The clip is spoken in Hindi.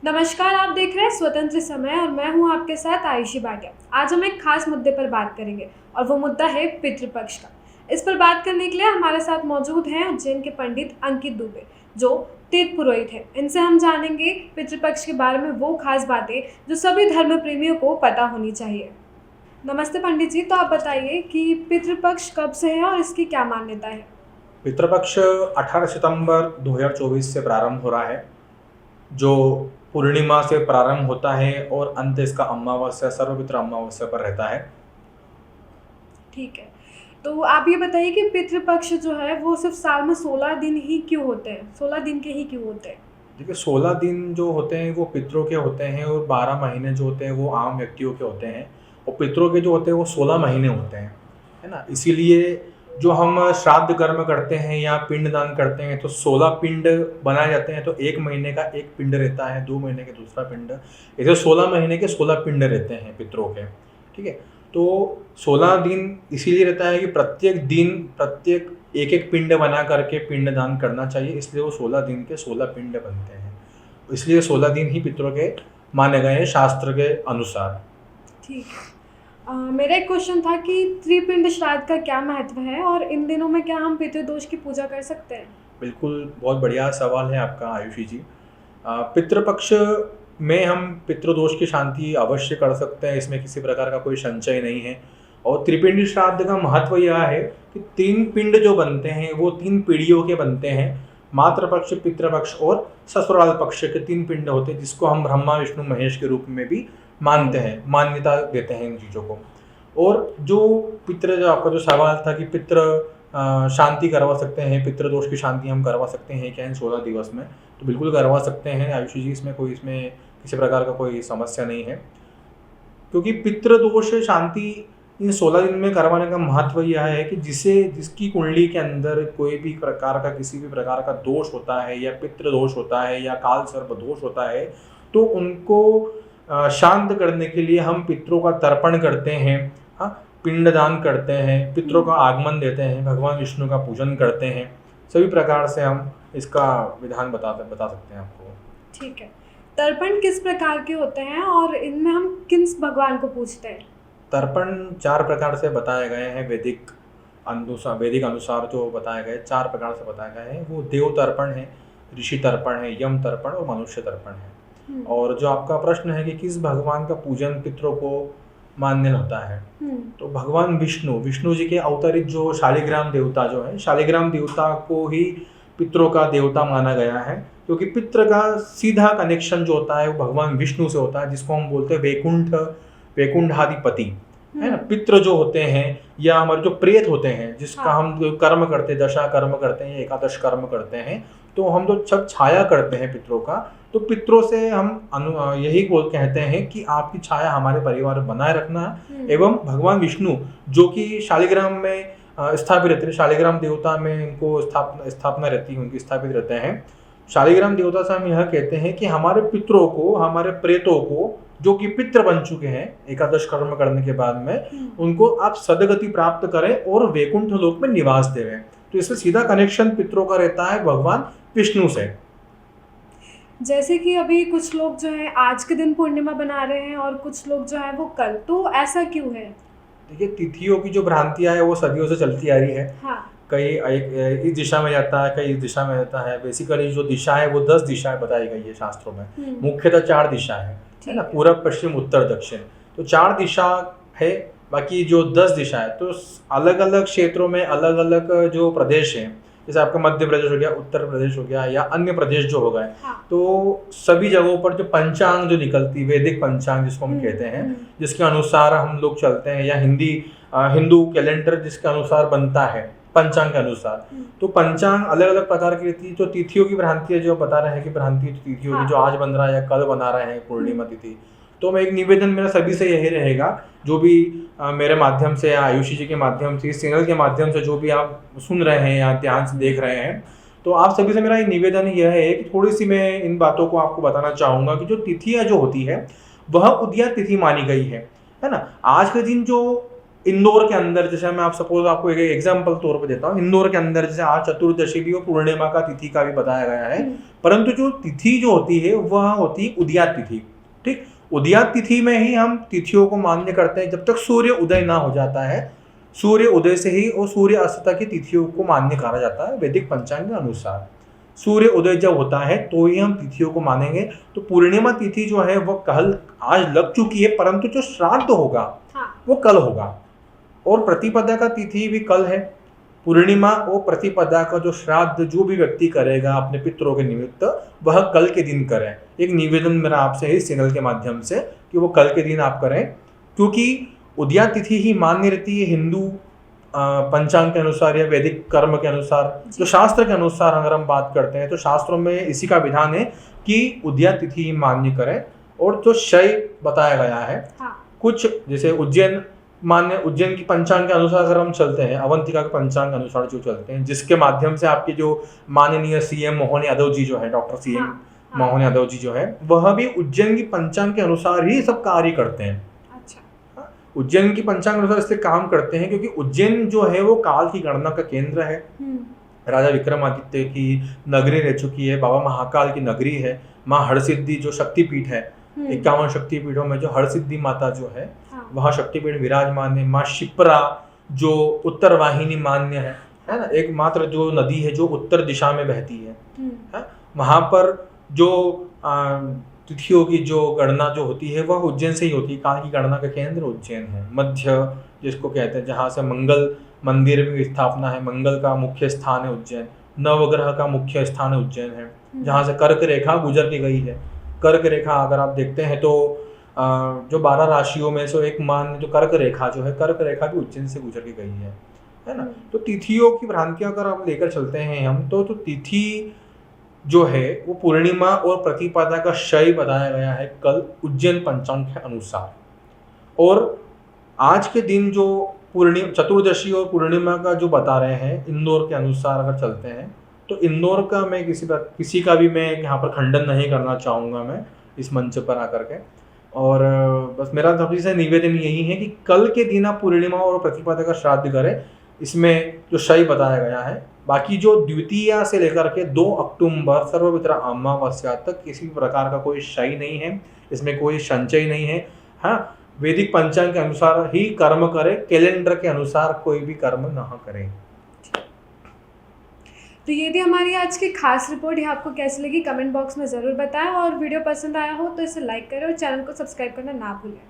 नमस्कार, आप देख रहे हैं स्वतंत्र समय और मैं हूं आपके साथ आयुषी भाटिया। आज हम एक खास मुद्दे पर बात करेंगे और वो मुद्दा है पितृपक्ष का। इस पर बात करने के लिए हमारे साथ मौजूद हैं उज्जैन के पंडित अंकित दुबे, जो तीर्थ पुरोहित हैं। इनसे हम जानेंगे पितृपक्ष के बारे में वो खास बातें जो सभी धर्म प्रेमियों को पता होनी चाहिए। नमस्ते पंडित जी, तो आप बताइए कि पितृपक्ष कब से है और इसकी क्या मान्यता है? पितृपक्ष 18 सितंबर 2024 से प्रारंभ हो रहा है, जो पूर्णिमा से प्रारंभ होता है और अंत इसका अमावस्या सर्वपितृ अमावस्या पर रहता है। ठीक है, तो आप ये बताइए कि पितृपक्ष जो है वो सिर्फ साल में 16 दिन ही क्यों होते हैं? 16 दिन के ही क्यों होते हैं? देखिए, 16 दिन जो होते हैं वो पितरों के होते हैं और 12 महीने जो होते हैं वो आम व्यक्तियों के होते हैं और पितरों के जो होते हैं वो 16 महीने होते हैं, है ना। इसीलिए जो हम श्राद्ध कर्म करते हैं या पिंड दान करते हैं तो 16 पिंड बनाए जाते हैं। तो 1 महीने का एक पिंड रहता है, 2 महीने के दूसरा पिंड, ऐसे 16 महीने के 16 पिंड रहते हैं पितरों के। ठीक है, तो 16 दिन इसीलिए रहता है कि प्रत्येक दिन प्रत्येक एक एक पिंड बना करके पिंड दान करना चाहिए, इसलिए वो 16 दिन के 16 पिंड बनते हैं। इसलिए 16 दिन ही पितरों के माने गए हैं शास्त्र के अनुसार। ठीक है। मेरा एक क्वेश्चन था कि त्रिपिंड श्राद्ध का क्या महत्व है और इन दिनों में क्या हम पितृदोष की पूजा कर सकते हैं? बिल्कुल, बहुत बढ़िया सवाल है आपका आयुषी जी। पितृपक्ष में हम पितृदोष की शांति अवश्य कर सकते हैं, इसमें किसी प्रकार का कोई संशय नहीं है। और त्रिपिंडी श्राद्ध का महत्व यह है कि 3 पिंड जो बनते हैं वो 3 पीढ़ियों के बनते हैं। मातृपक्ष, पितृपक्ष और ससुराल पक्ष के 3 पिंड होते हैं, जिसको हम ब्रह्मा विष्णु महेश के रूप में भी मानते हैं, मान्यता देते हैं इन चीज़ों को। और जो पितृ, जो आपका जो सवाल था कि पितृ शांति करवा सकते हैं, पितृदोष की शांति हम करवा सकते हैं क्या इन 16 दिवस में, तो बिल्कुल करवा सकते हैं आयुषी जी। इसमें किसी प्रकार का कोई समस्या नहीं है, क्योंकि पितृदोष शांति इन 16 दिन में करवाने का महत्व यह है कि जिसकी कुंडली के अंदर कोई भी प्रकार का किसी भी प्रकार का दोष होता है या पितृदोष होता है या काल सर्प दोष होता है, तो उनको शांत करने के लिए हम पितरों का तर्पण करते हैं, हाँ, पिंडदान करते हैं, पितरों का आगमन देते हैं, भगवान विष्णु का पूजन करते हैं। सभी प्रकार से हम इसका विधान बता सकते हैं आपको। ठीक है, तर्पण किस प्रकार के होते हैं और इनमें हम किस भगवान को पूजते हैं? तर्पण 4 प्रकार से बताए गए हैं, वैदिक अनुसार जो बताए गए 4 प्रकार से बताए गए हैं। वो देव तर्पण है, ऋषि तर्पण है, यम तर्पण और मनुष्य तर्पण है। और जो आपका प्रश्न है कि किस भगवान का पूजन पितरों को मान्य होता है, तो भगवान विष्णु जी के अवतरित जो शालिग्राम देवता जो है, शालिग्राम देवता को ही पितरों का देवता माना गया है, क्योंकि पितृ का सीधा कनेक्शन जो होता है वो भगवान विष्णु से होता है, जिसको हम बोलते हैं वैकुंठाधिपति, है ना। पितृ जो होते हैं या हमारे जो प्रेत होते हैं, जिसका हम कर्म करते हैं, दशा कर्म करते हैं, एकादश कर्म करते हैं, तो हम तो सब छाया करते हैं पितरों का। तो पितरों से हम यही कहते हैं कि आपकी छाया हमारे परिवार में बनाए रखना, एवं भगवान विष्णु जो कि शालिग्राम में स्थापित रहते हैं, शालिग्राम देवता में इनको स्थापना रहती है, उनकी स्थापित रहते हैं। शालिग्राम देवता से हम यह कहते हैं कि हमारे पितरों को, हमारे प्रेतों को, जो कि पितृ बन चुके हैं एकादश कर्म करने के बाद में, उनको आप सदगति प्राप्त करें और वैकुंठ लोक में निवास देवें। तो इससे सीधा कनेक्शन पितरों का रहता है भगवान विष्णु से। जैसे कि अभी कुछ लोग जो है आज के दिन पूर्णिमा बना रहे हैं और कुछ लोग जो है वो कल, तो ऐसा क्यों है? देखिए, तिथियों की जो भ्रांतियां है वो सदियों से चलती आ रही है। हाँ। कई इस दिशा में जाता है, कई इस दिशा में जाता है। बेसिकली जो दिशा है वो 10 दिशाएं बताई गई है शास्त्रों में। मुख्यतः 4 दिशा है ना, पूर्व पश्चिम उत्तर दक्षिण, तो 4 दिशा है। बाकी जो 10 दिशा है तो अलग अलग क्षेत्रों में अलग अलग जो प्रदेश हैं, जैसे आपका मध्य प्रदेश हो गया, उत्तर प्रदेश हो गया, या अन्य प्रदेश जो हो गए, तो सभी जगहों पर जो पंचांग जो निकलती, वैदिक पंचांग जिसको हम कहते हैं, जिसके अनुसार हम लोग चलते हैं, या हिंदू कैलेंडर जिसके अनुसार बनता है पंचांग के अनुसार, तो पंचांग अलग अलग प्रकार की रहती है। जो तिथियों की भ्रांति है, जो बता रहे हैं कि भ्रांति तिथियों की, जो आज बन रहा है या कल बना रहे हैं पूर्णिमा तिथि, तो मैं एक निवेदन मेरा सभी से यही रहेगा, जो भी मेरे माध्यम से या आयुषी जी के माध्यम से, इस चैनल के माध्यम से जो भी आप सुन रहे हैं या ध्यान से देख रहे हैं, तो आप सभी से मेरा एक निवेदन यह है कि थोड़ी सी मैं इन बातों को आपको बताना चाहूँगा कि जो तिथियाँ जो होती है वह उदया तिथि मानी गई है ना। आज के दिन जो इंदौर के अंदर जैसे मैं आप सपोज आपको एक एग्जांपल तौर पर देता हूँ, इंदौर के अंदर जैसे आज चतुर्दशी भी और पूर्णिमा का तिथि का भी बताया गया है, परंतु जो तिथि जो होती है वह होती है उदयात तिथि। ठीक, उदयात तिथि में ही हम तिथियों को मान्य करते हैं जब तक सूर्य उदय ना हो जाता है। सूर्य उदय से ही और सूर्य अस्त तक की तिथियों को मान्य करा जाता है वैदिक पंचांग के अनुसार। सूर्य उदय जब होता है तो ही हम तिथियों को मानेंगे। तो पूर्णिमा तिथि जो है वो कल आज लग चुकी है, परंतु जो श्राद्ध होगा वो कल होगा। और प्रतिपदा का तिथि भी कल है। पूर्णिमा और प्रतिपदा का जो श्राद्ध जो भी व्यक्ति करेगा अपने पितरों के निमित्त वह कल के दिन करें। एक निवेदन मेरा आपसे है इस चैनल के माध्यम से कि वो कल के दिन आप करें, क्योंकि उदयात तिथि ही मान्य रहती है हिंदू पंचांग के अनुसार या वैदिक कर्म के अनुसार। जो शास्त्र के अनुसार अगर हम बात करते हैं तो शास्त्रों में इसी का विधान है कि उदयात तिथि ही मान्य करें। और जो शय बताया गया है, कुछ जैसे उज्जैन मान्य, उज्जैन की पंचांग के अनुसार अगर हम चलते हैं, अवंतिका के पंचांग के अनुसार जो चलते हैं, जिसके माध्यम से आपके जो माननीय सीएम मोहन यादव जी जो है, डॉक्टर सीएम मोहन यादव जी जो है, वह भी उज्जैन की पंचांग के अनुसार ही सब कार्य करते हैं। उज्जैन की पंचांग अनुसार इसलिए काम करते हैं क्योंकि उज्जैन जो है वो काल की गणना का केंद्र है। राजा विक्रमादित्य की नगरी रह चुकी है, बाबा महाकाल की नगरी है, माँ हरसिद्धि जो शक्तिपीठ है, 51 शक्तिपीठों में जो हरसिद्धि माता जो है वहाँ शक्तिपीठ विराजमान है। माँ शिप्रा जो उत्तर वाहिनी मान्य है ना, एकमात्र जो नदी है जो उत्तर दिशा में बहती है। वहाँ पर जो तिथियों की जो गणना जो होती है वह उज्जैन से ही होती है। काल की गणना का केंद्र उज्जैन है। मध्य जिसको कहते हैं, जहाँ से मंगल मंदिर की स्थापना है, मंगल का मुख्य स्थान है उज्जैन। नवग्रह का मुख्य स्थान उज्जैन है, जहाँ से कर्क रेखा गुजर के गई है। कर्क रेखा अगर आप देखते हैं तो जो 12 राशियों में से एक मान्य जो कर्क रेखा जो है, कर्क रेखा भी उज्जैन से गुजर के गई है ना। तो तिथियों की भ्रांतियां अगर आप लेकर चलते हैं हम तो तिथि जो है वो पूर्णिमा और प्रतिपदा का शय बताया गया है कल उज्जैन पंचांग के अनुसार। और आज के दिन जो चतुर्दशी और पूर्णिमा का जो बता रहे हैं इंदौर के अनुसार अगर चलते हैं तो इंदौर का मैं किसी का भी मैं यहाँ पर खंडन नहीं करना चाहूँगा मैं इस मंच पर आकर के। और बस मेरा सभी से निवेदन यही है कि कल के दिन आप पूर्णिमा और प्रतिपदा का श्राद्ध करें। इसमें जो शय बताया गया है, बाकी जो द्वितीया से लेकर के 2 अक्टूबर सर्वपित्रा अमावस्या तक किसी प्रकार का कोई शय नहीं है, इसमें कोई संचय नहीं है। हाँ, वैदिक पंचांग के अनुसार ही कर्म करें, कैलेंडर के अनुसार कोई भी कर्म ना करें। तो ये थी हमारी आज की खास रिपोर्ट। ये आपको कैसी लगी कमेंट बॉक्स में ज़रूर बताएं, और वीडियो पसंद आया हो तो इसे लाइक करें और चैनल को सब्सक्राइब करना ना भूलें।